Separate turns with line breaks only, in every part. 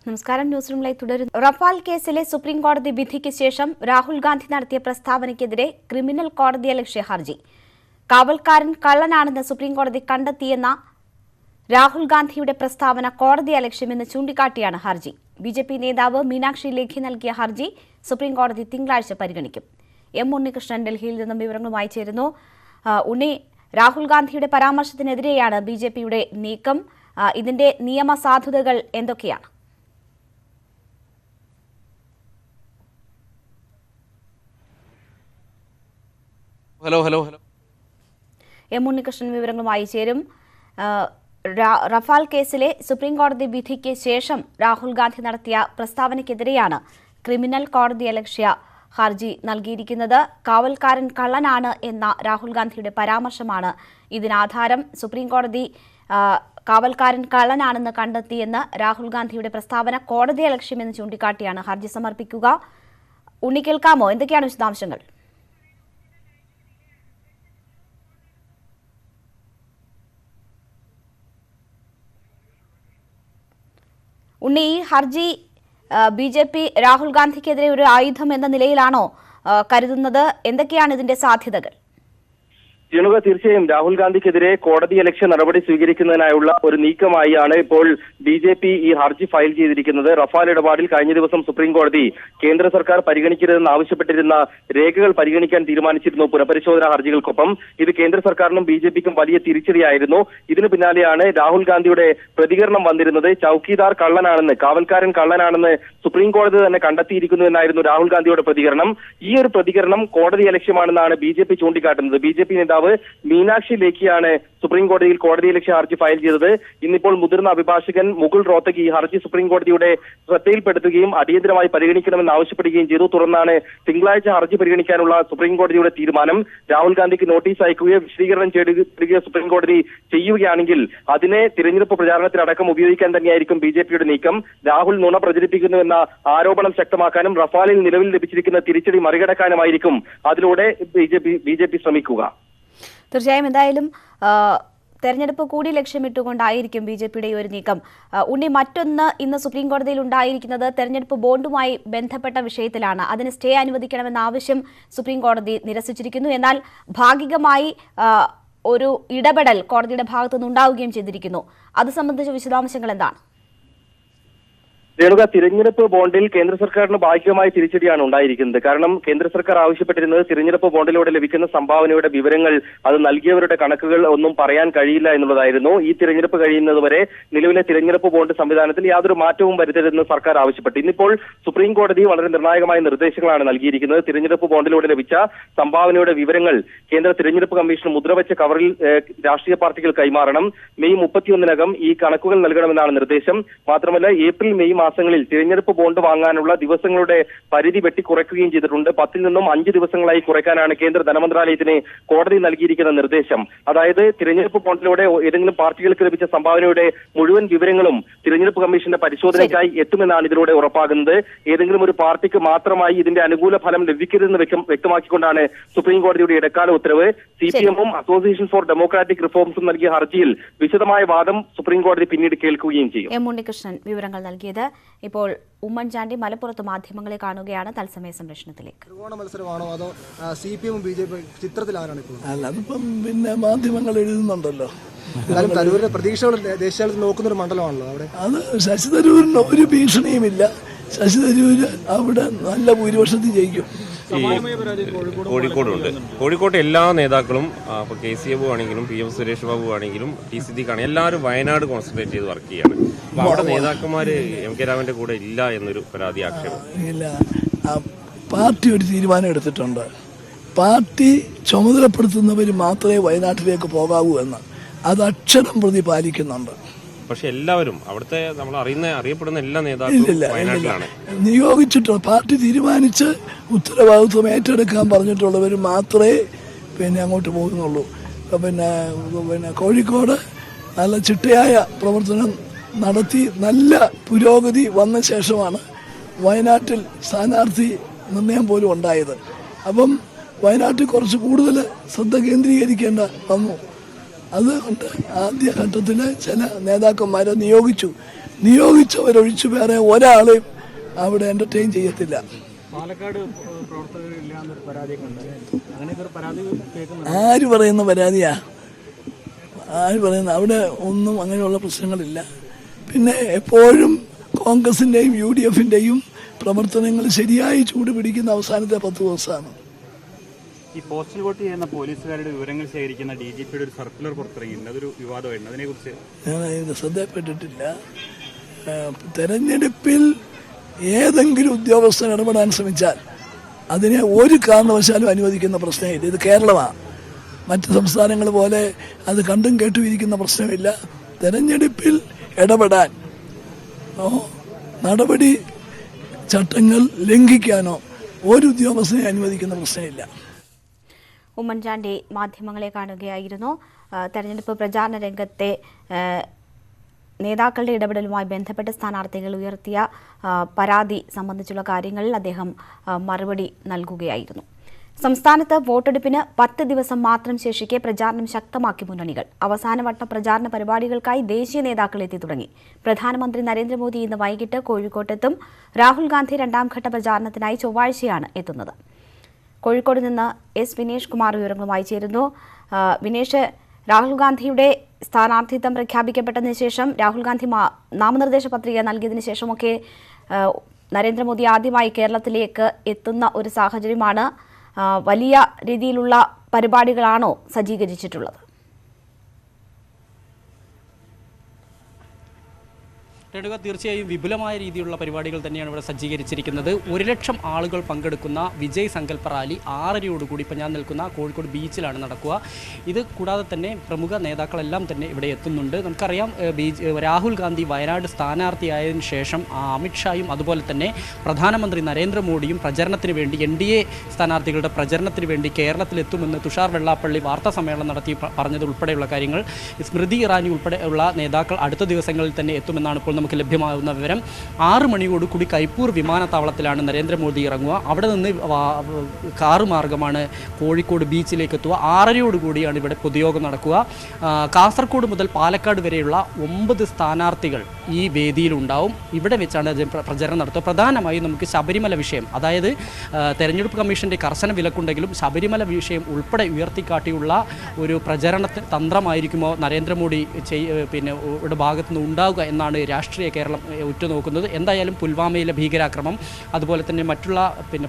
നമസ്കാരം. ന്യൂസ് റൂമിലേക്ക് തുടരുന്നു. റഫാൽ കേസിലെ സുപ്രീം കോടതി വിധിക്ക് ശേഷം രാഹുൽ ഗാന്ധി നടത്തിയ പ്രസ്താവനയ്ക്കെതിരെ ക്രിമിനൽ കോടതിയലക്ഷ്യ ഹർജി. കാവൽക്കാരൻ കള്ളനാണെന്ന് സുപ്രീം കോടതി കണ്ടെത്തിയെന്ന രാഹുൽ ഗാന്ധിയുടെ പ്രസ്താവന കോടതിയലക്ഷ്യമെന്ന് ചൂണ്ടിക്കാട്ടിയാണ് ഹർജി. ബിജെപി നേതാവ് മീനാക്ഷി ലേഖി നൽകിയ ഹർജി സുപ്രീം കോടതി തിങ്കളാഴ്ച പരിഗണിക്കും. എം ഉണ്ണികൃഷ്ണൻ ഡൽഹിയിൽ നിന്നും വിവരങ്ങളുമായി ചേരുന്നു. ഉണ്ണി, രാഹുൽ ഗാന്ധിയുടെ പരാമർശത്തിനെതിരെയാണ് ബിജെപിയുടെ നീക്കം. ഇതിന്റെ നിയമസാധുതകൾ എന്തൊക്കെയാണ്?
ഹലോ.
എം ഉണ്ണികൃഷ്ണൻ വിവരങ്ങളുമായി ചേരും. റഫാൽ കേസിലെ സുപ്രീം കോടതി വിധിക്ക് ശേഷം രാഹുൽ ഗാന്ധി നടത്തിയ പ്രസ്താവനയ്ക്കെതിരെയാണ് ക്രിമിനൽ കോടതിയലക്ഷ്യ ഹർജി നൽകിയിരിക്കുന്നത്. കാവൽക്കാരൻ കള്ളനാണ് എന്ന രാഹുൽ ഗാന്ധിയുടെ പരാമർശമാണ് ഇതിനാധാരം. സുപ്രീം കോടതി കാവൽക്കാരൻ കള്ളനാണെന്ന് കണ്ടെത്തിയെന്ന് രാഹുൽ ഗാന്ധിയുടെ പ്രസ്താവന കോടതിയലക്ഷ്യമെന്ന് ചൂണ്ടിക്കാട്ടിയാണ് ഹർജി സമർപ്പിക്കുക. ഉണ്ണി, കേൾക്കാമോ? എന്തൊക്കെയാണ് വിശദാംശങ്ങൾ? ഉണ്ണി, ഈ ഹർജി ബിജെപി രാഹുൽ ഗാന്ധിക്കെതിരെ ഒരു ആയുധം എന്ന നിലയിലാണോ കരുതുന്നത്? എന്തൊക്കെയാണ് ഇതിന്റെ സാധ്യതകൾ?
തീർച്ചയായും രാഹുൽ ഗാന്ധിക്കെതിരെ കോടതിയലക്ഷ്യ നടപടി സ്വീകരിക്കുന്നതിനായുള്ള ഒരു നീക്കമായാണ് ഇപ്പോൾ ബിജെപി ഈ ഹർജി ഫയൽ ചെയ്തിരിക്കുന്നത്. റഫാൽ ഇടപാടിൽ കഴിഞ്ഞ ദിവസം സുപ്രീം കോടതി കേന്ദ്ര സർക്കാർ പരിഗണിക്കരുതെന്ന് ആവശ്യപ്പെട്ടിരുന്ന രേഖകൾ പരിഗണിക്കാൻ തീരുമാനിച്ചിരുന്നു പുനഃപരിശോധനാ ഹർജികൾക്കൊപ്പം. ഇത് കേന്ദ്ര സർക്കാരിനും ബിജെപിക്കും വലിയ തിരിച്ചടിയായിരുന്നു. ഇതിനു പിന്നാലെയാണ് രാഹുൽ ഗാന്ധിയുടെ പ്രതികരണം വന്നിരുന്നത്. ചൌക്കിദാർ കള്ളനാണെന്ന്, കാവൽക്കാരൻ കള്ളനാണെന്ന് സുപ്രീം കോടതി തന്നെ കണ്ടെത്തിയിരിക്കുന്നു എന്നായിരുന്നു രാഹുൽ ഗാന്ധിയുടെ പ്രതികരണം. ഈ ഒരു പ്രതികരണം കോടതിയലക്ഷ്യമാണെന്നാണ് ബിജെപി ചൂണ്ടിക്കാട്ടുന്നത്. ബിജെപി നേതാവ് മീനാക്ഷി ലേഖിയാണ് സുപ്രീം കോടതിയിൽ കോടതിയലക്ഷ്യ ഹർജി ഫയൽ ചെയ്തത്. ഇന്നിപ്പോൾ മുതിർന്ന അഭിഭാഷകൻ മുകുൾ റോത്തഗി ഈ ഹർജി സുപ്രീം കോടതിയുടെ ശ്രദ്ധയിൽപ്പെടുത്തുകയും അടിയന്തരമായി പരിഗണിക്കണമെന്ന് ആവശ്യപ്പെടുകയും ചെയ്തു. തുടർന്നാണ് തിങ്കളാഴ്ച ഹർജി പരിഗണിക്കാനുള്ള സുപ്രീം കോടതിയുടെ തീരുമാനം. രാഹുൽ ഗാന്ധിക്ക് നോട്ടീസ് അയക്കുകയോ വിശദീകരണം തേടുകയോ സുപ്രീം കോടതി ചെയ്യുകയാണെങ്കിൽ അതിനെ തിരഞ്ഞെടുപ്പ് പ്രചാരണത്തിനടക്കം ഉപയോഗിക്കാൻ തന്നെയായിരിക്കും ബിജെപിയുടെ നീക്കം. രാഹുൽ നുണ പ്രചരിപ്പിക്കുന്നുവെന്ന ആരോപണം ശക്തമാക്കാനും റഫാലിൽ നിലവിൽ ലഭിച്ചിരിക്കുന്ന തിരിച്ചടി മറികടക്കാനുമായിരിക്കും അതിലൂടെ ബിജെപി ശ്രമിക്കുക.
തീർച്ചയായും എന്തായാലും തെരഞ്ഞെടുപ്പ് കൂടി ലക്ഷ്യമിട്ടുകൊണ്ടായിരിക്കും ബിജെപിയുടെ ഒരു നീക്കം. ഉണ്ണി, മറ്റൊന്ന് ഇന്ന് സുപ്രീം കോടതിയിൽ ഉണ്ടായിരിക്കുന്നത് തെരഞ്ഞെടുപ്പ് ബോണ്ടുമായി ബന്ധപ്പെട്ട വിഷയത്തിലാണ്. അതിന് സ്റ്റേ അനുവദിക്കണമെന്ന ആവശ്യം സുപ്രീം കോടതി നിരസിച്ചിരിക്കുന്നു. എന്നാൽ ഭാഗികമായി ഒരു ഇടപെടൽ കോടതിയുടെ ഭാഗത്തുനിന്ന് ഉണ്ടാവുകയും ചെയ്തിരിക്കുന്നു. അത് സംബന്ധിച്ച വിശദാംശങ്ങൾ എന്താണ്?
രേണുക, തിരഞ്ഞെടുപ്പ് ബോണ്ടിൽ കേന്ദ്ര സർക്കാരിന് ഭാഗികമായ തിരിച്ചടിയാണ് ഉണ്ടായിരിക്കുന്നത്. കാരണം കേന്ദ്ര സർക്കാർ ആവശ്യപ്പെട്ടിരുന്നത് തിരഞ്ഞെടുപ്പ് ബോണ്ടിലൂടെ ലഭിക്കുന്ന സംഭാവനയുടെ വിവരങ്ങൾ, അത് നൽകിയവരുടെ കണക്കുകൾ ഒന്നും പറയാൻ കഴിയില്ല എന്നുള്ളതായിരുന്നു. ഈ തിരഞ്ഞെടുപ്പ് കഴിയുന്നതുവരെ നിലവിലെ തിരഞ്ഞെടുപ്പ് ബോണ്ട് സംവിധാനത്തിൽ യാതൊരു മാറ്റവും വരുത്തരുതെന്ന് സർക്കാർ ആവശ്യപ്പെട്ടു. ഇന്നിപ്പോൾ സുപ്രീം കോടതി വളരെ നിർണായകമായ നിർദ്ദേശങ്ങളാണ് നൽകിയിരിക്കുന്നത്. തിരഞ്ഞെടുപ്പ് ബോണ്ടിലൂടെ ലഭിച്ച സംഭാവനയുടെ വിവരങ്ങൾ കേന്ദ്ര തിരഞ്ഞെടുപ്പ് കമ്മീഷൻ മുദ്രവെച്ച കവറിൽ രാഷ്ട്രീയ പാർട്ടികൾ കൈമാറണം. മെയ് 31-നകം ഈ കണക്കുകൾ നൽകണമെന്നാണ് നിർദ്ദേശം. മാത്രമല്ല ഏപ്രിൽ മെയ് മാസങ്ങളിൽ തിരഞ്ഞെടുപ്പ് ബോണ്ട് വാങ്ങാനുള്ള ദിവസങ്ങളുടെ പരിധി വെട്ടിക്കുറയ്ക്കുകയും ചെയ്തിട്ടുണ്ട്. 10 നിന്നും 5 ദിവസങ്ങളായി കുറയ്ക്കാനാണ് കേന്ദ്ര ധനമന്ത്രാലയത്തിന് കോടതി നൽകിയിരിക്കുന്ന നിർദ്ദേശം. അതായത് തിരഞ്ഞെടുപ്പ് ബോണ്ടിലൂടെ ഏതെങ്കിലും പാർട്ടികൾക്ക് ലഭിച്ച സംഭാവനയുടെ മുഴുവൻ വിവരങ്ങളും തിരഞ്ഞെടുപ്പ് കമ്മീഷന്റെ പരിശോധനയ്ക്കായി എത്തുമെന്നാണ് ഇതിലൂടെ ഉറപ്പാകുന്നത്. ഏതെങ്കിലും ഒരു പാർട്ടിക്ക് മാത്രമായി ഇതിന്റെ അനുകൂല ഫലം ലഭിക്കരുതെന്ന് വ്യക്തമാക്കിക്കൊണ്ടാണ് സുപ്രീം കോടതിയുടെ ഇടക്കാല ഉത്തരവ്. CPM-ഉം അസോസിയേഷൻ ഫോർ ഡെമോക്രാറ്റിക് റിഫോംസും നൽകിയ ഹർജിയിൽ വിശദമായ വാദം സുപ്രീം കോടതി പിന്നീട് കേൾക്കുകയും ചെയ്യും.
എം ഉണ്ണികൃഷ്ണൻ വിവരങ്ങൾ നൽകിയത്. ഇപ്പോൾ ഉമ്മൻചാണ്ടി മലപ്പുറത്ത് മാധ്യമങ്ങളെ കാണുകയാണ്. തത്സമയ സംരക്ഷണത്തിലേക്ക്.
ത്രികോണ മത്സരമാണോ അതോ CPM-ഉം BJP ചിത്രത്തിലാരാണ് ഇപ്പോൾ?
അല്ല, അതിപ്പം പിന്നെ മാധ്യമങ്ങൾ എഴുതുന്നുണ്ടല്ലോ.
എന്നാലും തരൂരിന്റെ പ്രതീക്ഷകൾ ദേശീയതലത്തിൽ നോക്കുന്നൊരു മണ്ഡലമാണല്ലോ അവിടെ.
അത് ശശി തരൂരിന് ഒരു ഭീഷണിയുമില്ല. ശശി തരൂര് അവിടെ നല്ല ഭൂരിപക്ഷത്തിൽ ജയിക്കും.
കോഴിക്കോടുണ്ട്. കോഴിക്കോട്ടെ എല്ലാ നേതാക്കളും ഇപ്പോൾ KC ബാബു ആണെങ്കിലും PM സുരേഷ് ബാബു ആണെങ്കിലും TCD എല്ലാവരും വയനാട് കോൺസെൻട്രേറ്റ് ചെയ്ത് വർക്ക് ചെയ്യാണ്. അപ്പോൾ അവിടെ നേതാക്കന്മാർ MK രാമന്റെ കൂടെ ഇല്ല എന്നൊരു പരാതി ആക്ഷേപം
ഇല്ല. പാർട്ടി ഒരു തീരുമാനം എടുത്തിട്ടുണ്ട്. പാർട്ടി ചുമതലപ്പെടുത്തുന്നവർ മാത്രമേ വയനാട്ടിലേക്ക് പോകാവൂ എന്ന്. അത് അക്ഷരം പ്രതി പാലിക്കുന്നുണ്ട്.
പക്ഷെ എല്ലാവരും അവിടുത്തെ നമ്മൾ അറിയപ്പെടുന്ന എല്ലാ നേതാക്കളും വയനാട്ടിലാണ്
നിയോഗിച്ചിട്ടുള്ള. പാർട്ടി തീരുമാനിച്ച് ഉത്തരവാദിത്വം ഏറ്റെടുക്കാൻ പറഞ്ഞിട്ടുള്ളവർ മാത്രമേ പിന്നെ അങ്ങോട്ട് പോകുന്നുള്ളൂ. പിന്നെ കോഴിക്കോട് നല്ല ചിട്ടയായ പ്രവർത്തനം നടത്തി നല്ല പുരോഗതി വന്ന ശേഷമാണ് വയനാട്ടിൽ സ്ഥാനാർത്ഥി നിർണയം പോലും ഉണ്ടായത്. അപ്പം വയനാട്ടിൽ കുറച്ച് കൂടുതൽ ശ്രദ്ധ കേന്ദ്രീകരിക്കേണ്ട വന്നു. അതുകൊണ്ട് ആദ്യഘട്ടത്തിൽ ചില നേതാക്കന്മാരെ നിയോഗിച്ചവരൊഴിച്ച് വേറെ ഒരാളെയും അവിടെ എൻ്റർടൈൻ ചെയ്യത്തില്ല.
പാലക്കാട് പ്രവർത്തകരില്ല എന്നൊരു പരാതിയൊക്കെ ഉണ്ട്. അങ്ങനെയൊക്കെ ഒരു പരാതി കേൾക്കുന്നുണ്ട്.
ആര് പറയുന്ന പരാതിയാ? ആര് പറയുന്ന? അവിടെ ഒന്നും അങ്ങനെയുള്ള പ്രശ്നങ്ങളില്ല. പിന്നെ എപ്പോഴും കോൺഗ്രസിൻ്റെയും UDFിൻ്റെയും പ്രവർത്തനങ്ങൾ ശരിയായി ചൂടുപിടിക്കുന്ന അവസാനത്തെ 10 ദിവസമാണ്.
ഈ പോസ്റ്റൽ വോട്ട് ചെയ്യുന്ന പോലീസുകാരുടെ വിവരങ്ങൾ ശേഖരിക്കുന്ന DGPയുടെ ഒരു സർക്കുലർ പുറത്തിറങ്ങിയിട്ടുണ്ട്. അതൊരു വിവാദമായിരുന്നു. അതിനെക്കുറിച്ച്
ഞാൻ അതിന് ശ്രദ്ധപ്പെട്ടിട്ടില്ല. തെരഞ്ഞെടുപ്പിൽ ഏതെങ്കിലും ഉദ്യോഗസ്ഥൻ ഇടപെടാൻ ശ്രമിച്ചാൽ അതിനെ ഒരു കാരണവശാലും അനുവദിക്കുന്ന പ്രശ്നമില്ല. ഇത് കേരളമാണ്. മറ്റ് സംസ്ഥാനങ്ങൾ പോലെ അത് കണ്ടും കേട്ടും ഇരിക്കുന്ന പ്രശ്നമില്ല. തെരഞ്ഞെടുപ്പിൽ ഇടപെടാൻ നടപടി ചട്ടങ്ങൾ ലംഘിക്കാനോ ഒരു ഉദ്യോഗസ്ഥനെ അനുവദിക്കുന്ന പ്രശ്നമില്ല.
ഉമ്മൻചാണ്ടി മാധ്യമങ്ങളെ കാണുകയായിരുന്നു. തെരഞ്ഞെടുപ്പ് പ്രചാരണ രംഗത്തെ നേതാക്കളുടെ ഇടപെടലുമായി ബന്ധപ്പെട്ട് സ്ഥാനാർത്ഥികൾ ഉയർത്തിയ പരാതി സംബന്ധിച്ചുള്ള കാര്യങ്ങളിൽ അദ്ദേഹം മറുപടി നൽകുകയായിരുന്നു. സംസ്ഥാനത്ത് വോട്ടെടുപ്പിന് 10 ദിവസം മാത്രം ശേഷിക്കെ പ്രചാരണം ശക്തമാക്കി മുന്നണികൾ. അവസാനവട്ട പ്രചാരണ പരിപാടികൾക്കായി ദേശീയ നേതാക്കൾ എത്തി തുടങ്ങി. പ്രധാനമന്ത്രി നരേന്ദ്രമോദി ഇന്ന് വൈകിട്ട് കോഴിക്കോട്ടെത്തും. രാഹുൽ ഗാന്ധി 2ാം ഘട്ട പ്രചാരണത്തിനായി ചൊവ്വാഴ്ചയാണ് എത്തുന്നത്. കോഴിക്കോട് നിന്ന് S. വിനേഷ് കുമാർ വിവരങ്ങളുമായി ചേരുന്നു. വിനേഷ്, രാഹുൽ ഗാന്ധിയുടെ സ്ഥാനാർത്ഥിത്വം പ്രഖ്യാപിക്കപ്പെട്ടതിന് ശേഷം രാഹുൽ ഗാന്ധി നാമനിർദ്ദേശ പത്രിക നൽകിയതിനു ശേഷമൊക്കെ നരേന്ദ്രമോദി ആദ്യമായി കേരളത്തിലേക്ക് എത്തുന്ന ഒരു സാഹചര്യമാണ്. വലിയ രീതിയിലുള്ള പരിപാടികളാണോ സജ്ജീകരിച്ചിട്ടുള്ളത്?
രേണുക, തീർച്ചയായും വിപുലമായ രീതിയിലുള്ള പരിപാടികൾ തന്നെയാണ് ഇവിടെ സജ്ജീകരിച്ചിരിക്കുന്നത്. 1,00,000 ആളുകൾ പങ്കെടുക്കുന്ന വിജയ് സങ്കല്പ റാലി 6:30 ഇപ്പോൾ ഞാൻ നിൽക്കുന്ന കോഴിക്കോട് ബീച്ചിലാണ് നടക്കുക. ഇത് കൂടാതെ തന്നെ പ്രമുഖ നേതാക്കളെല്ലാം തന്നെ ഇവിടെ എത്തുന്നുണ്ട്. നമുക്കറിയാം, രാഹുൽ ഗാന്ധി വയനാട് സ്ഥാനാർത്ഥിയായതിനു ശേഷം അമിത്ഷായും അതുപോലെ തന്നെ പ്രധാനമന്ത്രി നരേന്ദ്രമോദിയും പ്രചരണത്തിന് വേണ്ടി NDA സ്ഥാനാർത്ഥികളുടെ പ്രചരണത്തിന് വേണ്ടി കേരളത്തിലെത്തുമെന്ന് തുഷാർ വെള്ളാപ്പള്ളി വാർത്താ സമ്മേളനം നടത്തി പറഞ്ഞത് ഉൾപ്പെടെയുള്ള കാര്യങ്ങൾ, സ്മൃതി ഇറാനി ഉൾപ്പെടെയുള്ള നേതാക്കൾ അടുത്ത ദിവസങ്ങളിൽ തന്നെ എത്തുമെന്നാണ് ഇപ്പോൾ നമുക്ക് ലഭ്യമാകുന്ന വിവരം. 6 മണിയോടുകൂടി കരിപ്പൂർ വിമാനത്താവളത്തിലാണ് നരേന്ദ്രമോദി ഇറങ്ങുക. അവിടെ നിന്ന് കാറ് മാർഗമാണ് കോഴിക്കോട് ബീച്ചിലേക്ക് എത്തുക. 6:30 ഇവിടെ പൊതുയോഗം നടക്കുക. കാസർഗോഡ് മുതൽ പാലക്കാട് വരെയുള്ള 9 സ്ഥാനാർത്ഥികൾ ഈ വേദിയിലുണ്ടാവും. ഇവിടെ വെച്ചാണ് പ്രചരണം നടത്തുക. പ്രധാനമായും നമുക്ക് ശബരിമല വിഷയം, അതായത് തെരഞ്ഞെടുപ്പ് കമ്മീഷൻ്റെ കർശന വിലക്കുണ്ടെങ്കിലും ശബരിമല വിഷയം ഉൾപ്പെടെ ഉയർത്തിക്കാട്ടിയുള്ള ഒരു പ്രചരണ തന്ത്രമായിരിക്കുമോ നരേന്ദ്രമോദി ഇവിടെ ഭാഗത്തുനിന്ന് ഉണ്ടാവുക എന്നാണ് രാഷ്ട്രീയ കേരളം ഉറ്റുനോക്കുന്നത്. എന്തായാലും പുൽവാമയിലെ ഭീകരാക്രമണം, അതുപോലെ തന്നെ മറ്റുള്ള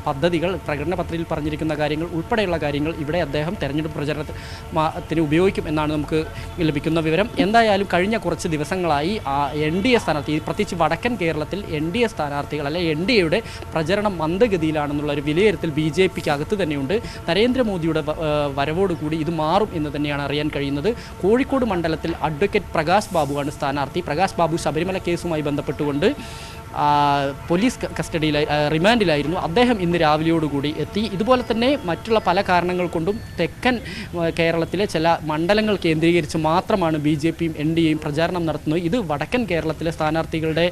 പദ്ധതികൾ, പ്രകടന പത്രികയിൽ പറഞ്ഞിരിക്കുന്ന കാര്യങ്ങൾ ഉൾപ്പെടെയുള്ള കാര്യങ്ങൾ ഇവിടെ അദ്ദേഹം തെരഞ്ഞെടുപ്പ് പ്രചരണത്തിന് ഉപയോഗിക്കും എന്നാണ് നമുക്ക് ലഭിക്കുന്ന വിവരം. എന്തായാലും കഴിഞ്ഞ കുറച്ച് ദിവസങ്ങളായി NDA സ്ഥാനാർത്ഥി, പ്രത്യേകിച്ച് വടക്കൻ കേരളത്തിൽ NDA സ്ഥാനാർത്ഥികൾ അല്ലെങ്കിൽ NDAയുടെ പ്രചരണം മന്ദഗതിയിലാണെന്നുള്ള ഒരു വിലയിരുത്തൽ BJPക്ക് അകത്ത് തന്നെയുണ്ട്. നരേന്ദ്രമോദിയുടെ വരവോടുകൂടി ഇത് മാറും എന്ന് തന്നെയാണ് അറിയാൻ കഴിയുന്നത്. കോഴിക്കോട് മണ്ഡലത്തിൽ അഡ്വക്കേറ്റ് പ്രകാശ് ബാബുവാണ് സ്ഥാനാർത്ഥി. പ്രകാശ് ബാബു ശബരിമല കേസുമായി ബന്ധപ്പെട്ടുകൊണ്ട് പോലീസ് റിമാൻഡിലായിരുന്നു. അദ്ദേഹം ഇന്ന് രാവിലെയോടുകൂടി എത്തി. ഇതുപോലെ തന്നെ മറ്റുള്ള പല കാരണങ്ങൾ കൊണ്ടും തെക്കൻ കേരളത്തിലെ ചില മണ്ഡലങ്ങൾ കേന്ദ്രീകരിച്ച് മാത്രമാണ് BJPയും NDAയും പ്രചാരണം നടത്തുന്നത്. ഇത് വടക്കൻ കേരളത്തിലെ സ്ഥാനാർത്ഥികളുടെ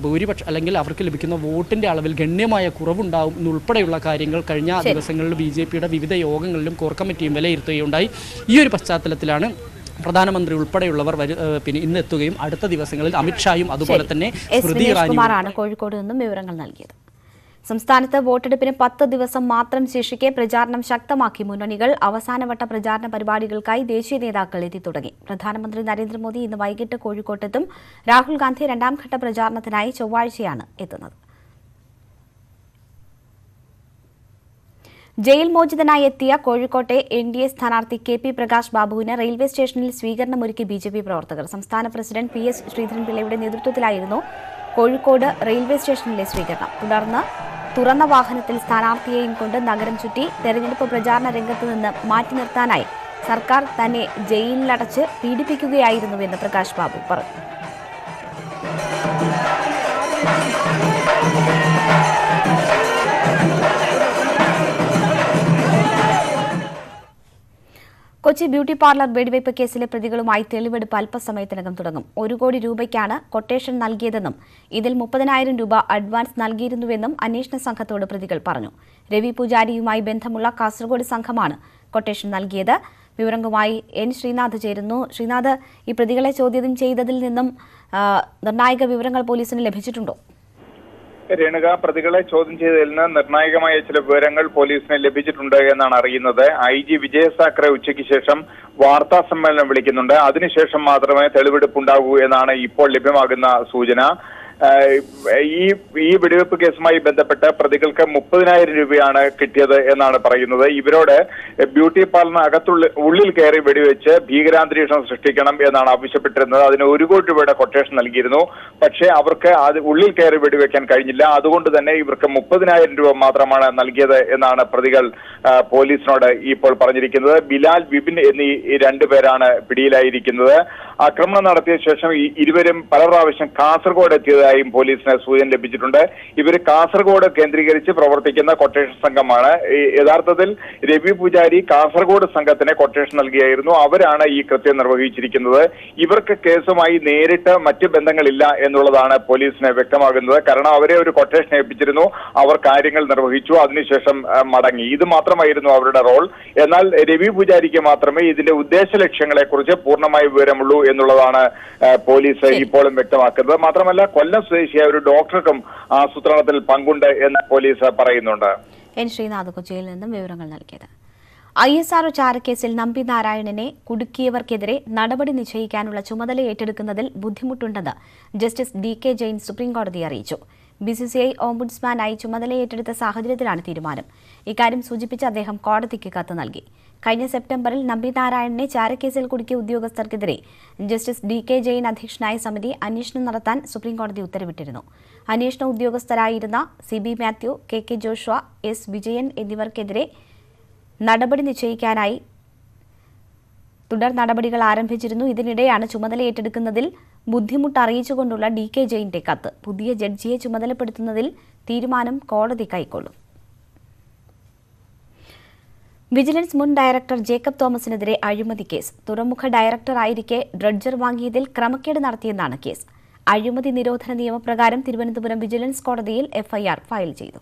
ഭൂരിപക്ഷം അല്ലെങ്കിൽ അവർക്ക് ലഭിക്കുന്ന വോട്ടിൻ്റെ അളവിൽ ഗണ്യമായ കുറവുണ്ടാവും എന്നുൾപ്പെടെയുള്ള കാര്യങ്ങൾ കഴിഞ്ഞ ദിവസങ്ങളിൽ BJPയുടെ വിവിധ യോഗങ്ങളിലും കോർ കമ്മിറ്റിയും വിലയിരുത്തുകയുണ്ടായി. ഈ ഒരു പശ്ചാത്തലത്തിലാണ് പ്രധാനമന്ത്രി ഉൾപ്പെടെയുള്ളവർ ഇന്ന് എത്തുകയും അടുത്ത ദിവസങ്ങളിൽ അമിത്ഷായും അതുപോലെ തന്നെ സ്മൃതി ഇറാനിയുമാണ്
കോഴിക്കോട് നിന്നും വിവരങ്ങൾ നൽകിയത്. സംസ്ഥാനത്ത് വോട്ടെടുപ്പിന് 10 ദിവസം മാത്രം ശേഷിക്കെ പ്രചാരണം ശക്തമാക്കി മുന്നണികൾ. അവസാനവട്ട പ്രചാരണ പരിപാടികൾക്കായി ദേശീയ നേതാക്കൾ എത്തി തുടങ്ങി. പ്രധാനമന്ത്രി നരേന്ദ്രമോദി ഇന്ന് വൈകിട്ട് കോഴിക്കോട്ടെത്തും. രാഹുൽ ഗാന്ധി 2ാം ഘട്ട പ്രചാരണത്തിനായി ചൊവ്വാഴ്ചയാണ് എത്തുന്നത്. ജയിൽ മോചിതനായി എത്തിയ കോഴിക്കോട്ടെ NDA സ്ഥാനാർത്ഥി KP പ്രകാശ് ബാബുവിന് റെയിൽവേ സ്റ്റേഷനിൽ സ്വീകരണമൊരുക്കി BJP പ്രവർത്തകർ. സംസ്ഥാന പ്രസിഡന്റ് PS ശ്രീധരൻപിള്ളയുടെ നേതൃത്വത്തിലായിരുന്നു കോഴിക്കോട് റെയിൽവേ സ്റ്റേഷനിലെ സ്വീകരണം. തുടർന്ന് തുറന്ന വാഹനത്തിൽ സ്ഥാനാർത്ഥിയെയും കൊണ്ട് നഗരം ചുറ്റി. തെരഞ്ഞെടുപ്പ് പ്രചാരണ രംഗത്ത് നിന്ന് മാറ്റി നിർത്താനായി സർക്കാർ തന്നെ ജയിലിലടച്ച് പീഡിപ്പിക്കുകയായിരുന്നുവെന്ന് പ്രകാശ് ബാബു പറഞ്ഞു. കൊച്ചി ബ്യൂട്ടി പാർലർ വെടിവയ്പ് കേസിലെ പ്രതികളുമായി തെളിവെടുപ്പ് അല്പസമയത്തിനകം തുടങ്ങും. 1 കോടി രൂപയ്ക്കാണ് കൊട്ടേഷൻ നൽകിയതെന്നും ഇതിൽ 30,000 രൂപ അഡ്വാൻസ് നൽകിയിരുന്നുവെന്നും അന്വേഷണ സംഘത്തോട് പ്രതികൾ പറഞ്ഞു. രവി പൂജാരിയുമായി ബന്ധമുള്ള കാസർഗോഡ് സംഘമാണ് കൊട്ടേഷൻ നൽകിയത്. വിവരങ്ങളുമായി എൻ ശ്രീനാഥ് ചേരുന്നു. ശ്രീനാഥ്, ഈ പ്രതികളെ ചോദ്യം ചെയ്തതിൽ നിന്നും നിർണായക വിവരങ്ങൾ പോലീസിന് ലഭിച്ചിട്ടുണ്ടോ?
രേണുക, പ്രതികളെ ചോദ്യം ചെയ്തതിൽ നിന്ന് നിർണായകമായ ചില വിവരങ്ങൾ പോലീസിന് ലഭിച്ചിട്ടുണ്ട് എന്നാണ് അറിയുന്നത്. IG വിജയ് സാഖറെ ഉച്ചയ്ക്ക് ശേഷം വാർത്താ സമ്മേളനം വിളിക്കുന്നുണ്ട്. അതിനുശേഷം മാത്രമേ തെളിവെടുപ്പുണ്ടാകൂ എന്നാണ് ഇപ്പോൾ ലഭ്യമാകുന്ന സൂചന. ഈ വെടിവെപ്പ് കേസുമായി ബന്ധപ്പെട്ട് പ്രതികൾക്ക് 30,000 രൂപയാണ് കിട്ടിയത് എന്നാണ് പറയുന്നത്. ഇവരോട് ബ്യൂട്ടി പാർലറിന് ഉള്ളിൽ കയറി വെടിവെച്ച് ഭീകരാന്തരീക്ഷം സൃഷ്ടിക്കണം എന്നാണ് ആവശ്യപ്പെട്ടിരുന്നത്. അതിന് 1 കോടി രൂപയുടെ കൊട്ടേഷൻ നൽകിയിരുന്നു. പക്ഷേ അവർക്ക് അത് ഉള്ളിൽ കയറി വെടിവെക്കാൻ കഴിഞ്ഞില്ല. അതുകൊണ്ട് തന്നെ ഇവർക്ക് 30,000 രൂപ മാത്രമാണ് നൽകിയത് എന്നാണ് പ്രതികൾ പോലീസിനോട് ഇപ്പോൾ പറഞ്ഞിരിക്കുന്നത്. ബിലാൽ, വിപിൻ എന്നീ 2 പേരാണ് പിടിയിലായിരിക്കുന്നത്. ആക്രമണം നടത്തിയ ശേഷം ഇരുവരും പല പ്രാവശ്യം കാസർഗോഡ് എത്തിയതായും പോലീസിന് സൂചന ലഭിച്ചിട്ടുണ്ട്. ഇവർ കാസർഗോഡ് കേന്ദ്രീകരിച്ച് പ്രവർത്തിക്കുന്ന കൊട്ടേഷൻ സംഘമാണ്. യഥാർത്ഥത്തിൽ രവി പൂജാരി കാസർഗോഡ് സംഘത്തിന് കൊട്ടേഷൻ നൽകിയായിരുന്നു. അവരാണ് ഈ കൃത്യം നിർവഹിച്ചിരിക്കുന്നത്. ഇവർക്ക് കേസുമായി നേരിട്ട് മറ്റ് ബന്ധങ്ങളില്ല എന്നുള്ളതാണ് പോലീസിന് വ്യക്തമാകുന്നത്. കാരണം അവരെ ഒരു കൊട്ടേഷൻ ഏൽപ്പിച്ചിരുന്നു, അവർ കാര്യങ്ങൾ നിർവഹിച്ചു, അതിനുശേഷം മടങ്ങി. ഇത് മാത്രമായിരുന്നു അവരുടെ റോൾ. എന്നാൽ രവി പൂജാരിക്ക് മാത്രമേ ഇതിന്റെ ഉദ്ദേശ ലക്ഷ്യങ്ങളെ കുറിച്ച് പൂർണ്ണമായ വിവരമുള്ളൂ എന്നുള്ളതാണ് പോലീസ് ഇപ്പോഴും വ്യക്തമാക്കുന്നത്. മാത്രമല്ല കൊല്ലം സ്വദേശിയായ ഒരു ഡോക്ടർക്കും ആസൂത്രണത്തിൽ പങ്കുണ്ട് എന്ന് പോലീസ് പറയുന്നുണ്ട്.
എൻ ശ്രീനാഥ് കൊച്ചിയിൽ നിന്നും വിവരങ്ങൾ നൽകിയത്. ISRO ചാരക്കേസിൽ നമ്പി നാരായണനെ കുടുക്കിയവർക്കെതിരെ നടപടി നിശ്ചയിക്കാനുള്ള ചുമതല ഏറ്റെടുക്കുന്നതിൽ ബുദ്ധിമുട്ടുണ്ടെന്ന് ജസ്റ്റിസ് DK ജെയിൻ സുപ്രീംകോടതിയെ അറിയിച്ചു. BCCI ഓംബുഡ്സ്മാനായി ചുമതല ഏറ്റെടുത്ത സാഹചര്യത്തിലാണ് തീരുമാനം. ഇക്കാര്യം സൂചിപ്പിച്ച് അദ്ദേഹം കോടതിക്ക് കത്ത് നൽകി. കഴിഞ്ഞ സെപ്റ്റംബറിൽ നമ്പി നാരായണനെ ചാരക്കേസിൽ കുടുക്കിയ ഉദ്യോഗസ്ഥർക്കെതിരെ ജസ്റ്റിസ് DK ജെയിൻ അധ്യക്ഷനായ സമിതി അന്വേഷണം നടത്താൻ സുപ്രീംകോടതി ഉത്തരവിട്ടിരുന്നു. അന്വേഷണ ഉദ്യോഗസ്ഥരായിരുന്ന CB Mathew, KK Joshua, S Vijayan എന്നിവർക്കെതിരെ നടപടി നിശ്ചയിക്കാനായി തുടർ നടപടികൾ ആരംഭിച്ചിരുന്നു. ഇതിനിടെയാണ് ചുമതല ഏറ്റെടുക്കുന്നതിൽ ബുദ്ധിമുട്ട് അറിയിച്ചുകൊണ്ടുള്ള DK ജെയിന്റെ കത്ത്. പുതിയ ജഡ്ജിയെ ചുമതലപ്പെടുത്തുന്നതിൽ തീരുമാനം കോടതി കൈക്കൊള്ളും. വിജിലൻസ് മുൻ ഡയറക്ടർ ജേക്കബ് തോമസിനെതിരെ അഴിമതി കേസ്. തുറമുഖ ഡയറക്ടറായിരിക്കെ ഡ്രഡ്ജർ വാങ്ങിയതിൽ ക്രമക്കേട് നടത്തിയെന്നാണ് കേസ്. അഴിമതി നിരോധന നിയമപ്രകാരം തിരുവനന്തപുരം വിജിലൻസ് കോടതിയിൽ FIR ഫയൽ ചെയ്തു.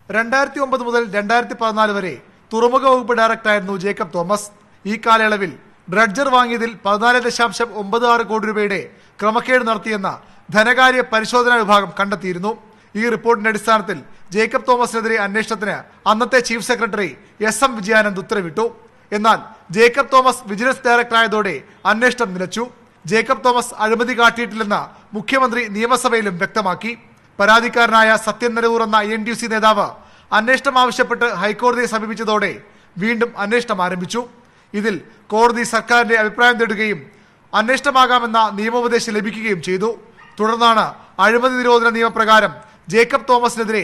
2009 മുതൽ 2014 വരെ തുറമുഖ വകുപ്പ് ഡയറക്ടറായിരുന്നു ജേക്കബ് തോമസ്. ഈ കാലയളവിൽ ഡ്രഡ്ജർ വാങ്ങിയതിൽ 14.96 കോടി രൂപയുടെ ക്രമക്കേട് നടത്തിയെന്ന ധനകാര്യ പരിശോധനാ വിഭാഗം കണ്ടെത്തിയിരുന്നു. ഈ റിപ്പോർട്ടിന്റെ അടിസ്ഥാനത്തിൽ ജേക്കബ് തോമസിനെതിരെ അന്വേഷണത്തിന് അന്നത്തെ ചീഫ് സെക്രട്ടറി SM വിജയാനന്ദ് ഉത്തരവിട്ടു. എന്നാൽ ജേക്കബ് തോമസ് വിജിലൻസ് ഡയറക്ടറായതോടെ അന്വേഷണം നിലച്ചു. ജേക്കബ് തോമസ് അഴിമതി കാട്ടിയിട്ടില്ലെന്ന് മുഖ്യമന്ത്രി നിയമസഭയിലും വ്യക്തമാക്കി. പരാതിക്കാരനായ സത്യൻ നരൂർ എന്ന NTUC നേതാവ് അന്വേഷണം ആവശ്യപ്പെട്ട് ഹൈക്കോടതിയെ സമീപിച്ചതോടെ വീണ്ടും അന്വേഷണം ആരംഭിച്ചു. ഇതിൽ കോടതി സർക്കാരിന്റെ അഭിപ്രായം തേടുകയും അന്വേഷണമാകാമെന്ന നിയമോപദേശം ലഭിക്കുകയും ചെയ്തു. തുടർന്നാണ് അഴിമതി നിരോധന നിയമപ്രകാരം ജേക്കബ് തോമസിനെതിരെ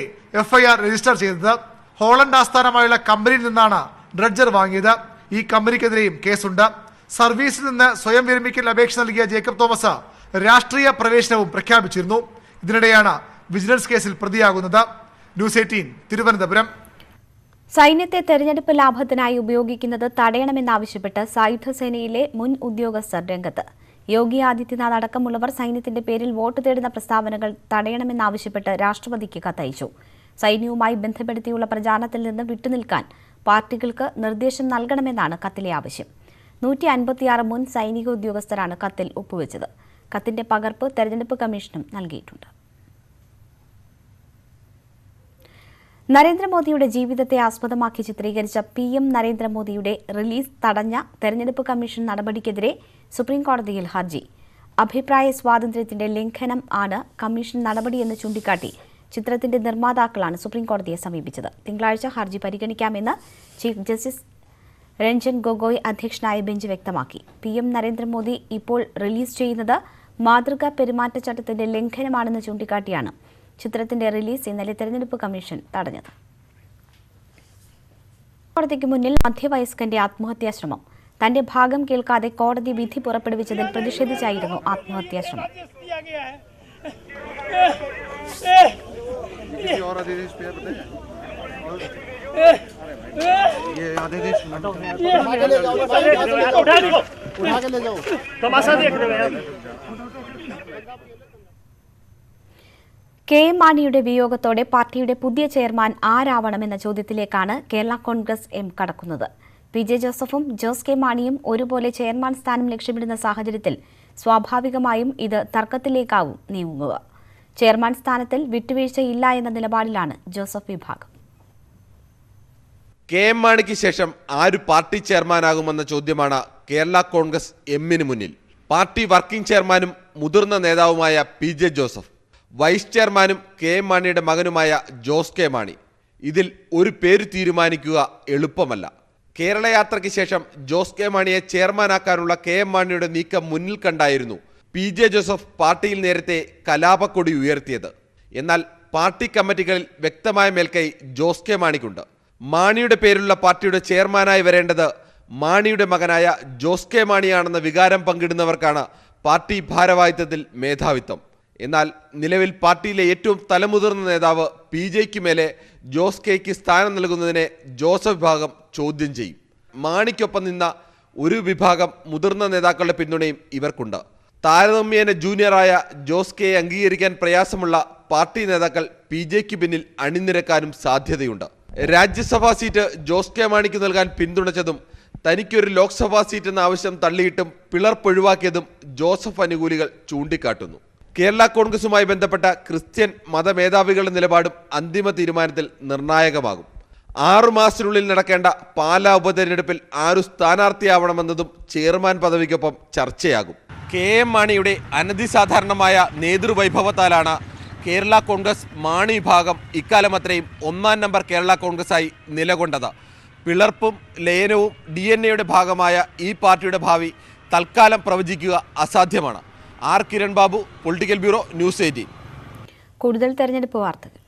FIR രജിസ്റ്റർ ചെയ്തത്. ഹോളണ്ട് ആസ്ഥാനമായുള്ള കമ്പനിയിൽ നിന്നാണ് ഡ്രഡ്ജർ വാങ്ങിയത്. ഈ കമ്പനിക്കെതിരെയും കേസുണ്ട്. സർവീസിൽ നിന്ന് സ്വയം വിരമിക്കൽ അപേക്ഷ നൽകിയ ജേക്കബ് തോമസ് രാഷ്ട്രീയ പ്രവേശനവും പ്രഖ്യാപിച്ചിരുന്നു. ഇതിനിടെയാണ് വിജിലൻസ് കേസിൽ പ്രതിയാകുന്നത്. ന്യൂസ് 18 തിരുവനന്തപുരം.
സൈന്യത്തെ തെരഞ്ഞെടുപ്പ് ലാഭത്തിനായി ഉപയോഗിക്കുന്നത് തടയണമെന്നാവശ്യപ്പെട്ട് സായുധ സേനയിലെ മുൻ ഉദ്യോഗസ്ഥർ രംഗത്ത്. യോഗി ആദിത്യനാഥ് അടക്കമുള്ളവർ സൈന്യത്തിന്റെ പേരിൽ വോട്ട് തേടുന്ന പ്രസ്താവനകൾ തടയണമെന്നാവശ്യപ്പെട്ട് രാഷ്ട്രപതിക്ക് കത്തയച്ചു. സൈന്യവുമായി ബന്ധപ്പെടുത്തിയുള്ള പ്രചാരണത്തിൽ നിന്ന് വിട്ടുനിൽക്കാൻ പാർട്ടികൾക്ക് നിർദ്ദേശം നൽകണമെന്നാണ് കത്തിലെ ആവശ്യം. 156 മുൻ സൈനിക ഉദ്യോഗസ്ഥരാണ് കത്തിൽ ഒപ്പുവെച്ചത്. കത്തിന്റെ പകർപ്പ് തെരഞ്ഞെടുപ്പ് കമ്മീഷനും നൽകിയിട്ടുണ്ട്. നരേന്ദ്രമോദിയുടെ ജീവിതത്തെ ആസ്പദമാക്കി ചിത്രീകരിച്ച PM നരേന്ദ്രമോദിയുടെ റിലീസ് തടഞ്ഞ തെരഞ്ഞെടുപ്പ് കമ്മീഷൻ നടപടിക്കെതിരെ സുപ്രീംകോടതിയിൽ ഹർജി. അഭിപ്രായ സ്വാതന്ത്ര്യത്തിന്റെ ലംഘനം ആണ് കമ്മീഷൻ നടപടിയെന്ന് ചൂണ്ടിക്കാട്ടി ചിത്രത്തിന്റെ നിർമ്മാതാക്കളാണ് സുപ്രീംകോടതിയെ സമീപിച്ചത്. തിങ്കളാഴ്ച ഹർജി പരിഗണിക്കാമെന്ന് ചീഫ് ജസ്റ്റിസ് രഞ്ജൻ ഗൊഗോയ് അധ്യക്ഷനായ ബെഞ്ച് വ്യക്തമാക്കി. PM നരേന്ദ്രമോദി ഇപ്പോൾ റിലീസ് ചെയ്യുന്നത് മാതൃകാ പെരുമാറ്റച്ചട്ടത്തിന്റെ ലംഘനമാണെന്ന് ചൂണ്ടിക്കാട്ടിയാണ് ചിത്രത്തിന്റെ റിലീസ് ഇന്നലെ തെരഞ്ഞെടുപ്പ് കമ്മീഷൻ തടഞ്ഞത്. കോടതിക്ക് മുന്നിൽ മധ്യവയസ്കന്റെ ആത്മഹത്യാശ്രമം. തന്റെ ഭാഗം കേൾക്കാതെ കോടതി വിധി പുറപ്പെടുവിച്ചതിൽ പ്രതിഷേധിച്ചായിരുന്നു ആത്മഹത്യാശ്രമം. KM മാണിയുടെ വിയോഗത്തോടെ പാർട്ടിയുടെ പുതിയ ചെയർമാൻ ആരാവണമെന്ന ചോദ്യത്തിലേക്കാണ് കേരള കോൺഗ്രസ് M കടക്കുന്നത്. PJ ജോസഫും ജോസ് കെ മാണിയും ഒരുപോലെ ചെയർമാൻ സ്ഥാനം ലക്ഷ്യമിടുന്ന സാഹചര്യത്തിൽ സ്വാഭാവികമായും ഇത് തർക്കത്തിലേക്കാവും നീങ്ങുക. ചെയർമാൻ സ്ഥാനത്തിൽ വിട്ടുവീഴ്ചയില്ല എന്ന നിലപാടിലാണ് ജോസഫ് വിഭാഗം.
KM മാണിക്ക് ശേഷം ആര് പാർട്ടി ചെയർമാനാകുമെന്ന ചോദ്യമാണ് കേരള കോൺഗ്രസ് എമ്മിന് മുന്നിൽ. പാർട്ടി വർക്കിംഗ് ചെയർമാനും മുതിർന്ന നേതാവുമായ PJ ജോസഫ്, വൈസ് ചെയർമാനും KM മാണിയുടെ മകനുമായ ജോസ് കെ മാണി. ഇതിൽ ഒരു പേര് തീരുമാനിക്കുക എളുപ്പമല്ല. കേരള യാത്രയ്ക്ക് ശേഷം ജോസ് കെ മാണിയെ ചെയർമാനാക്കാനുള്ള KM മാണിയുടെ നീക്കം മുന്നിൽ കണ്ടായിരുന്നു PJ ജോസഫ് പാർട്ടിയിൽ നേരത്തെ കലാപക്കൊടി ഉയർത്തിയത്. എന്നാൽ പാർട്ടി കമ്മിറ്റികളിൽ വ്യക്തമായ മേൽക്കൈ ജോസ് കെ മാണിക്കുണ്ട്. മാണിയുടെ പേരിലുള്ള പാർട്ടിയുടെ ചെയർമാനായി വരേണ്ടത് മാണിയുടെ മകനായ ജോസ് കെ മാണിയാണെന്ന വികാരം പങ്കിടുന്നവർക്കാണ് പാർട്ടി ഭാരവാഹിത്വത്തിൽ മേധാവിത്വം. എന്നാൽ നിലവിൽ പാർട്ടിയിലെ ഏറ്റവും തലമുതിർന്ന നേതാവ് PJയ്ക്ക് മേലെ ജോസ് കെയ്ക്ക് സ്ഥാനം നൽകുന്നതിനെ ജോസഫ് വിഭാഗം ചോദ്യം ചെയ്യും. മാണിക്കൊപ്പം നിന്ന ഒരു വിഭാഗം മുതിർന്ന നേതാക്കളുടെ പിന്തുണയും ഇവർക്കുണ്ട്. താരതമ്യേന ജൂനിയറായ ജോസ് കെയെ അംഗീകരിക്കാൻ പ്രയാസമുള്ള പാർട്ടി നേതാക്കൾ PJയ്ക്ക് പിന്നിൽ അണിനിരക്കാനും സാധ്യതയുണ്ട്. രാജ്യസഭാ സീറ്റ് ജോസ് കെ മാണിക്ക് നൽകാൻ പിന്തുണച്ചതും തനിക്കൊരു ലോക്സഭാ സീറ്റ് എന്ന ആവശ്യം തള്ളിയിട്ടും പിളർപ്പൊഴിവാക്കിയതും ജോസഫ് അനുകൂലികൾ ചൂണ്ടിക്കാട്ടുന്നു. കേരള കോൺഗ്രസുമായി ബന്ധപ്പെട്ട ക്രിസ്ത്യൻ മതമേധാവികളുടെ നിലപാടും അന്തിമ തീരുമാനത്തിൽ നിർണായകമാകും. 6 മാസത്തിനുള്ളിൽ നടക്കേണ്ട പാലാ ഉപതെരഞ്ഞെടുപ്പിൽ ആരു സ്ഥാനാർത്ഥിയാവണമെന്നതും ചെയർമാൻ പദവിക്കൊപ്പം ചർച്ചയാകും. KM മാണിയുടെ അനധിസാധാരണമായ നേതൃവൈഭവത്താലാണ് കേരള കോൺഗ്രസ് മാണി വിഭാഗം ഇക്കാലം അത്രയും 1-ാം നമ്പർ കേരള കോൺഗ്രസായി നിലകൊണ്ടത്. പിളർപ്പും ലയനവും DNA ഭാഗമായ ഈ പാർട്ടിയുടെ ഭാവി തൽക്കാലം പ്രവചിക്കുക അസാധ്യമാണ്. R. Kiran Babu, political bureau, news 18.
കൂടുതൽ തെരഞ്ഞെടുപ്പ് വാർത്തകൾ.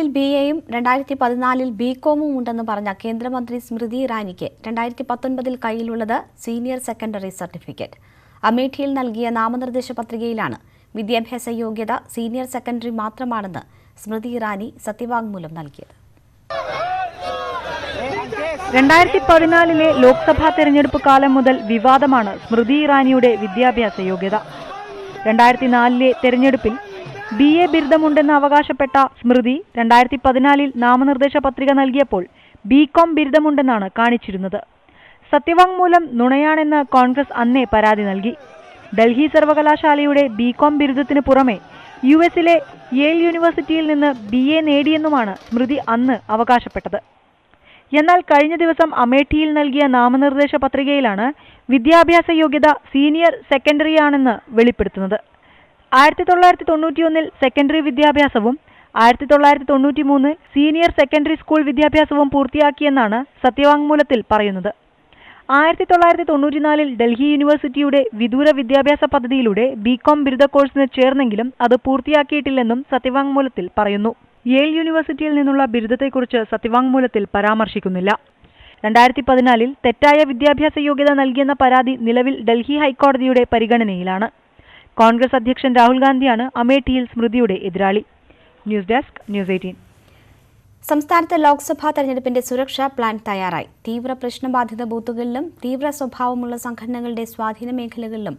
ിൽ BAയും 2014 BCOMും ഉണ്ടെന്ന് പറഞ്ഞ കേന്ദ്രമന്ത്രി സ്മൃതി ഇറാനിക്ക് 2019 കയ്യിലുള്ളത് സീനിയർ സെക്കൻഡറി സർട്ടിഫിക്കറ്റ്. അമേഠിയിൽ നൽകിയ നാമനിർദ്ദേശ പത്രികയിലാണ് വിദ്യാഭ്യാസ യോഗ്യത സീനിയർ സെക്കൻഡറി മാത്രമാണെന്ന് സ്മൃതി ഇറാനി സത്യവാങ്മൂലം നൽകിയത്.
2014 ലോക്സഭാ തെരഞ്ഞെടുപ്പ് കാലം മുതൽ വിവാദമാണ് സ്മൃതി ഇറാനിയുടെ വിദ്യാഭ്യാസ യോഗ്യത. 2004 തെരഞ്ഞെടുപ്പിൽ BA ബിരുദമുണ്ടെന്ന് അവകാശപ്പെട്ട സ്മൃതി 2014 നാമനിർദ്ദേശ പത്രിക നൽകിയപ്പോൾ BCom ബിരുദമുണ്ടെന്നാണ് കാണിച്ചിരുന്നത്. സത്യവാങ്മൂലം നുണയാണെന്ന് കോൺഗ്രസ് അന്നേ പരാതി നൽകി. ഡൽഹി സർവകലാശാലയുടെ BCom ബിരുദത്തിന് പുറമെ US-ലെ യേൽ യൂണിവേഴ്സിറ്റിയിൽ നിന്ന് BA നേടിയെന്നുമാണ് സ്മൃതി അന്ന് അവകാശപ്പെട്ടത്. എന്നാൽ കഴിഞ്ഞ ദിവസം അമേഠിയിൽ നൽകിയ നാമനിർദ്ദേശ പത്രികയിലാണ് വിദ്യാഭ്യാസ യോഗ്യത സീനിയർ സെക്കൻഡറിയാണെന്ന് വെളിപ്പെടുത്തുന്നത്. 1991 സെക്കൻഡറി വിദ്യാഭ്യാസവും 1993 സീനിയർ സെക്കൻഡറി സ്കൂൾ വിദ്യാഭ്യാസവും പൂർത്തിയാക്കിയെന്നാണ് സത്യവാങ്മൂലത്തിൽ പറയുന്നത്. 1994 ഡൽഹി യൂണിവേഴ്സിറ്റിയുടെ വിദൂര വിദ്യാഭ്യാസ പദ്ധതിയിലൂടെ BCom ബിരുദ കോഴ്സിന് ചേർന്നെങ്കിലും അത് പൂർത്തിയാക്കിയിട്ടില്ലെന്നും സത്യവാങ്മൂലത്തിൽ പറയുന്നു. യേൽ യൂണിവേഴ്സിറ്റിയിൽ നിന്നുള്ള ബിരുദത്തെക്കുറിച്ച് സത്യവാങ്മൂലത്തിൽ പരാമർശിക്കുന്നില്ല. 2014 തെറ്റായ വിദ്യാഭ്യാസ യോഗ്യത നൽകിയെന്ന പരാതി നിലവിൽ ഡൽഹി ഹൈക്കോടതിയുടെ പരിഗണനയിലാണ്. കോൺഗ്രസ് അധ്യക്ഷൻ രാഹുൽ ഗാന്ധിയാണ് അമേഠിയിൽ സ്മൃതിയുടെ എതിരാളി. News desk, news 18.
സംസ്ഥാനത്ത് ലോക്സഭാ തെരഞ്ഞെടുപ്പിന്റെ സുരക്ഷാ പ്ലാൻ തയ്യാറായി. തീവ്ര പ്രശ്നബാധിത ബൂത്തുകളിലും തീവ്ര സ്വഭാവമുള്ള സംഘടനകളുടെ സ്വാധീന മേഖലകളിലും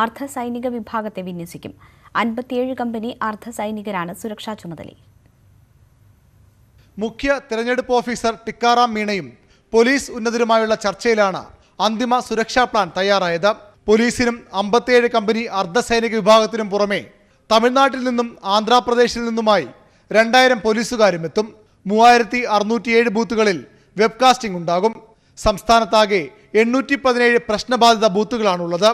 അർദ്ധ സൈനിക വിഭാഗത്തെ വിന്യസിക്കും. 57 കമ്പനി അർദ്ധ സൈനികരാണ് സുരക്ഷാ ചുമതലയിൽ.
മുഖ്യ തെരഞ്ഞെടുപ്പ് ഓഫീസർ ടിക്കാറാം മീണയും പോലീസ് ഉന്നതരുമായുള്ള ചർച്ചയിലാണ് അന്തിമ സുരക്ഷാ പ്ലാൻ തയ്യാറായത്. പോലീസിനും 57 കമ്പനി അർദ്ധസൈനിക വിഭാഗത്തിനും പുറമെ തമിഴ്നാട്ടിൽ നിന്നും ആന്ധ്രാപ്രദേശിൽ നിന്നുമായി 2000 പോലീസുകാരും എത്തും. 3607 ബൂത്തുകളിൽ വെബ്കാസ്റ്റിംഗ് ഉണ്ടാകും. സംസ്ഥാനത്താകെ 817 പ്രശ്നബാധിത ബൂത്തുകളാണുള്ളത്.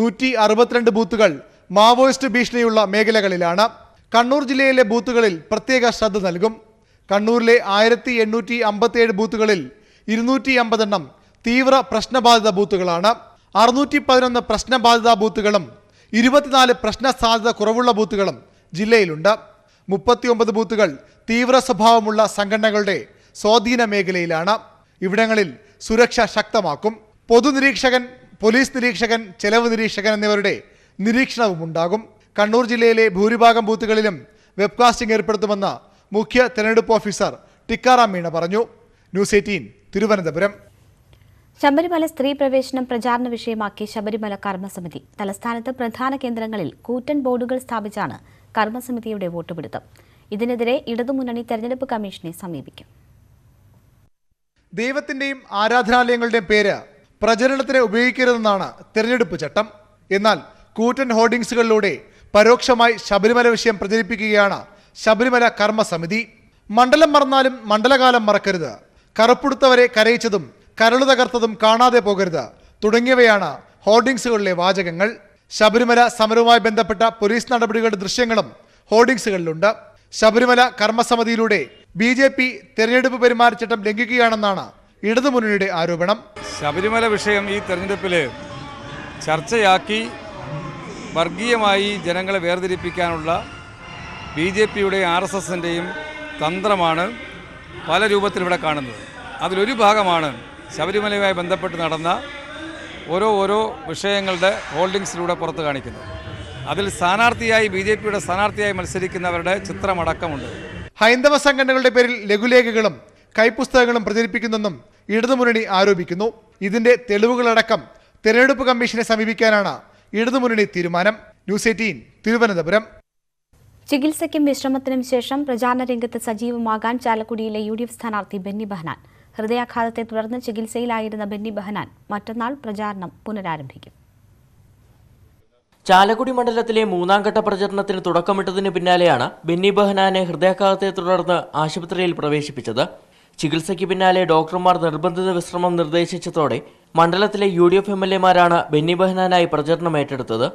162 ബൂത്തുകൾ മാവോയിസ്റ്റ് ഭീഷണിയുള്ള മേഖലകളിലാണ്. കണ്ണൂർ ജില്ലയിലെ ബൂത്തുകളിൽ പ്രത്യേക ശ്രദ്ധ നൽകും. കണ്ണൂരിലെ 1857 ബൂത്തുകളിൽ 250 എണ്ണം തീവ്ര പ്രശ്നബാധിത ബൂത്തുകളാണ്. 611 പ്രശ്നബാധിത ബൂത്തുകളും 24 പ്രശ്ന സാധ്യത കുറവുള്ള ബൂത്തുകളും ജില്ലയിലുണ്ട്. 39 ബൂത്തുകൾ തീവ്ര സ്വഭാവമുള്ള സംഘടനകളുടെ സ്വാധീന മേഖലയിലാണ്. ഇവിടങ്ങളിൽ സുരക്ഷ ശക്തമാക്കും. പൊതുനിരീക്ഷകൻ, പോലീസ് നിരീക്ഷകൻ, ചെലവ് നിരീക്ഷകൻ എന്നിവരുടെ നിരീക്ഷണവും ഉണ്ടാകും. കണ്ണൂർ ജില്ലയിലെ ഭൂരിഭാഗം ബൂത്തുകളിലും വെബ്കാസ്റ്റിംഗ് ഏർപ്പെടുത്തുമെന്ന് മുഖ്യ തെരഞ്ഞെടുപ്പ് ഓഫീസർ ടിക്കാറാം മീണ പറഞ്ഞു. ന്യൂസ് 18 തിരുവനന്തപുരം.
ശബരിമല സ്ത്രീ പ്രവേശനം പ്രചാരണ വിഷയമാക്കി ശബരിമല കർമ്മസമിതി. തലസ്ഥാനത്ത് പ്രധാന കേന്ദ്രങ്ങളിൽ കൂറ്റൻ ബോർഡുകൾ സ്ഥാപിച്ചാണ് കർമ്മസമിതിയുടെ വോട്ടുപിടുത്തം. ഇതിനെതിരെ ഇടതുമുന്നണി തെരഞ്ഞെടുപ്പ് കമ്മീഷനെ സമീപിക്കും.
ദൈവത്തിന്റെയും ആരാധനാലയങ്ങളുടെയും പേര് പ്രചരണത്തിന് ഉപയോഗിക്കരുതെന്നാണ് തെരഞ്ഞെടുപ്പ് ചട്ടം. എന്നാൽ കൂറ്റൻ ഹോർഡിംഗ്സുകളിലൂടെ പരോക്ഷമായി ശബരിമല വിഷയം പ്രചരിപ്പിക്കുകയാണ് ശബരിമല കർമ്മസമിതി. മണ്ഡലം മറന്നാലും മണ്ഡലകാലം മറക്കരുത്, കറുപ്പുടുത്തവരെ കരയിച്ചതും കരളു തകർത്തതും കാണാതെ പോകരുത് തുടങ്ങിയവയാണ് ഹോർഡിംഗ്സുകളിലെ വാചകങ്ങൾ. ശബരിമല സമരവുമായി ബന്ധപ്പെട്ട പോലീസ് നടപടികളുടെ ദൃശ്യങ്ങളും ഹോർഡിംഗ്സുകളിലുണ്ട്. ശബരിമല കർമ്മസമിതിയിലൂടെ BJP തെരഞ്ഞെടുപ്പ് പെരുമാറ്റച്ചട്ടം ലംഘിക്കുകയാണെന്നാണ് ഇടതുമുന്നണിയുടെ ആരോപണം.
ശബരിമല വിഷയം ഈ തെരഞ്ഞെടുപ്പിൽ ചർച്ചയാക്കി വർഗീയമായി ജനങ്ങളെ വേർതിരിപ്പിക്കാനുള്ള BJPയുടെ RSSന്റെയും തന്ത്രമാണ് പല രൂപത്തിലിവിടെ കാണുന്നത്. അതിലൊരു ഭാഗമാണ് ശബരിമലയുമായി ബന്ധപ്പെട്ട് നടന്ന ഓരോ വിഷയങ്ങളുടെ ഹോൾഡിങ്സിലൂടെ പുറത്ത് കാണിക്കുന്നത്. അതിൽ സ്ഥാനാർത്ഥിയായി BJPയുടെ സ്ഥാനാർത്ഥിയായി മത്സരിക്കുന്നവരുടെ ചിത്രമടക്കമുണ്ട്.
ഹൈന്ദവ സംഘടനകളുടെ പേരിൽ ലഘുലേഖകളും കൈപ്പുസ്തകങ്ങളും പ്രചരിപ്പിക്കുന്നെന്നും ഇടതുമുന്നണി ആരോപിക്കുന്നു. ഇതിന്റെ തെളിവുകളടക്കം തെരഞ്ഞെടുപ്പ് കമ്മീഷനെ സമീപിക്കാനാണ് ഇടതുമുന്നണി തീരുമാനം. ന്യൂസ് 18 തിരുവനന്തപുരം.
ചികിത്സയ്ക്കും വിശ്രമത്തിനും ശേഷം പ്രചാരണ രംഗത്ത് സജീവമാകാൻ ചാലക്കുടിയിലെ UDF സ്ഥാനാർത്ഥി ബെന്നി ബെഹനാൻ. ഹൃദയാഘാതത്തെ തുടർന്ന് ചികിത്സയിലായിരുന്ന ബെന്നി ബെഹനാൻ മറ്റന്നാൾ പ്രചാരണം പുനരാരംഭിക്കും.
ചാലക്കുടി മണ്ഡലത്തിലെ മൂന്നാംഘട്ട പ്രചരണത്തിന് തുടക്കമിട്ടതിന് പിന്നാലെയാണ് ബെന്നി ബെഹനാനെ ഹൃദയാഘാതത്തെ തുടർന്ന് ആശുപത്രിയിൽ പ്രവേശിപ്പിച്ചത്. ചികിത്സയ്ക്ക് പിന്നാലെ ഡോക്ടർമാർ നിർബന്ധിത വിശ്രമം നിർദ്ദേശിച്ചതോടെ മണ്ഡലത്തിലെ UDF MLAമാരാണ് ബെന്നി ബെഹനാനായി പ്രചരണം ഏറ്റെടുത്തത്.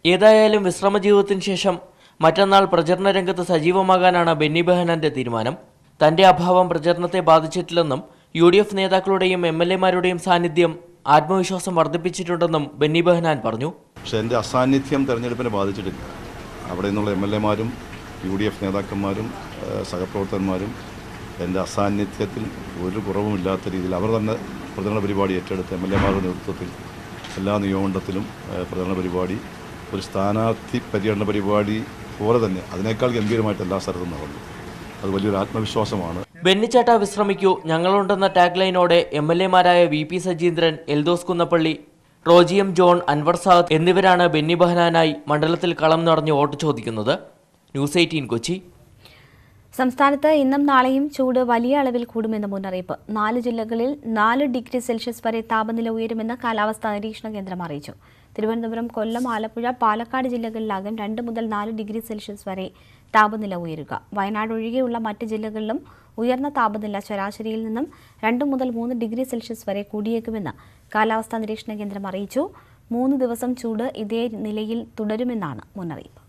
ഏതായാലും വിശ്രമ ജീവിതത്തിന് ശേഷം മറ്റന്നാൾ പ്രചരണ രംഗത്ത് സജീവമാകാനാണ് ബെന്നി ബെഹനാന്റെ തീരുമാനം. തന്റെ അഭാവം പ്രചരണത്തെ ബാധിച്ചിട്ടില്ലെന്നും UDF നേതാക്കളുടെയും MLAമാരുടെയും സാന്നിധ്യം ആത്മവിശ്വാസം വർദ്ധിപ്പിച്ചിട്ടുണ്ടെന്നും ബെന്നി ബെഹനാൻ പറഞ്ഞു.
പക്ഷേ എൻ്റെ അസാന്നിധ്യം തെരഞ്ഞെടുപ്പിനെ ബാധിച്ചിട്ടില്ല. അവിടെ നിന്നുള്ള MLAമാരും UDF നേതാക്കന്മാരും സഹപ്രവർത്തകന്മാരും എൻ്റെ അസാന്നിധ്യത്തിൽ ഒരു കുറവുമില്ലാത്ത രീതിയിൽ അവർ തന്നെ പ്രചരണ പരിപാടി ഏറ്റെടുത്ത് MLAമാരുടെ നേതൃത്വത്തിൽ എല്ലാ നിയമമണ്ഡലത്തിലും പ്രചരണ പരിപാടി, ഒരു സ്ഥാനാർത്ഥി പര്യടന പരിപാടി പോലെ തന്നെ അതിനേക്കാൾ ഗംഭീരമായിട്ട് എല്ലാ സ്ഥലത്തും നടന്നു. അത് വലിയൊരു ആത്മവിശ്വാസമാണ്.
ബെന്നിച്ചേട്ട വിശ്രമിക്കൂ, ഞങ്ങളുണ്ടെന്ന ടാഗ് ലൈനോടെ MLAമാരായ VP സജീന്ദ്രൻ, എൽദോസ് കുന്നപ്പള്ളി, റോജി M ജോൺ, അൻവർ സാദ് എന്നിവരാണ് ബെന്നി ബെഹനാനായി മണ്ഡലത്തിൽ കളം നിറഞ്ഞ് വോട്ട് ചോദിക്കുന്നത്. ന്യൂസ് 18 കൊച്ചി.
സംസ്ഥാനത്ത് ഇന്നും നാളെയും ചൂട് വലിയ അളവിൽ കൂടുമെന്ന് മുന്നറിയിപ്പ്. 4 ജില്ലകളിൽ 4 ഡിഗ്രി സെൽഷ്യസ് വരെ താപനില ഉയരുമെന്ന് കാലാവസ്ഥാ നിരീക്ഷണ കേന്ദ്രം അറിയിച്ചു. തിരുവനന്തപുരം, കൊല്ലം, ആലപ്പുഴ, പാലക്കാട് ജില്ലകളിലാകും 2 മുതൽ 4 ഡിഗ്രി സെൽഷ്യസ് വരെ താപനില ഉയരുക. വയനാട് ഒഴികെയുള്ള മറ്റ് ജില്ലകളിലും ഉയർന്ന താപനില ശരാശരിയിൽ നിന്നും 2 മുതൽ 3 ഡിഗ്രി സെൽഷ്യസ് വരെ കൂടിയേക്കുമെന്ന് കാലാവസ്ഥാ നിരീക്ഷണ കേന്ദ്രം അറിയിച്ചു. 3 ദിവസം ചൂട് ഇതേ നിലയിൽ തുടരുമെന്നാണ് മുന്നറിയിപ്പ്.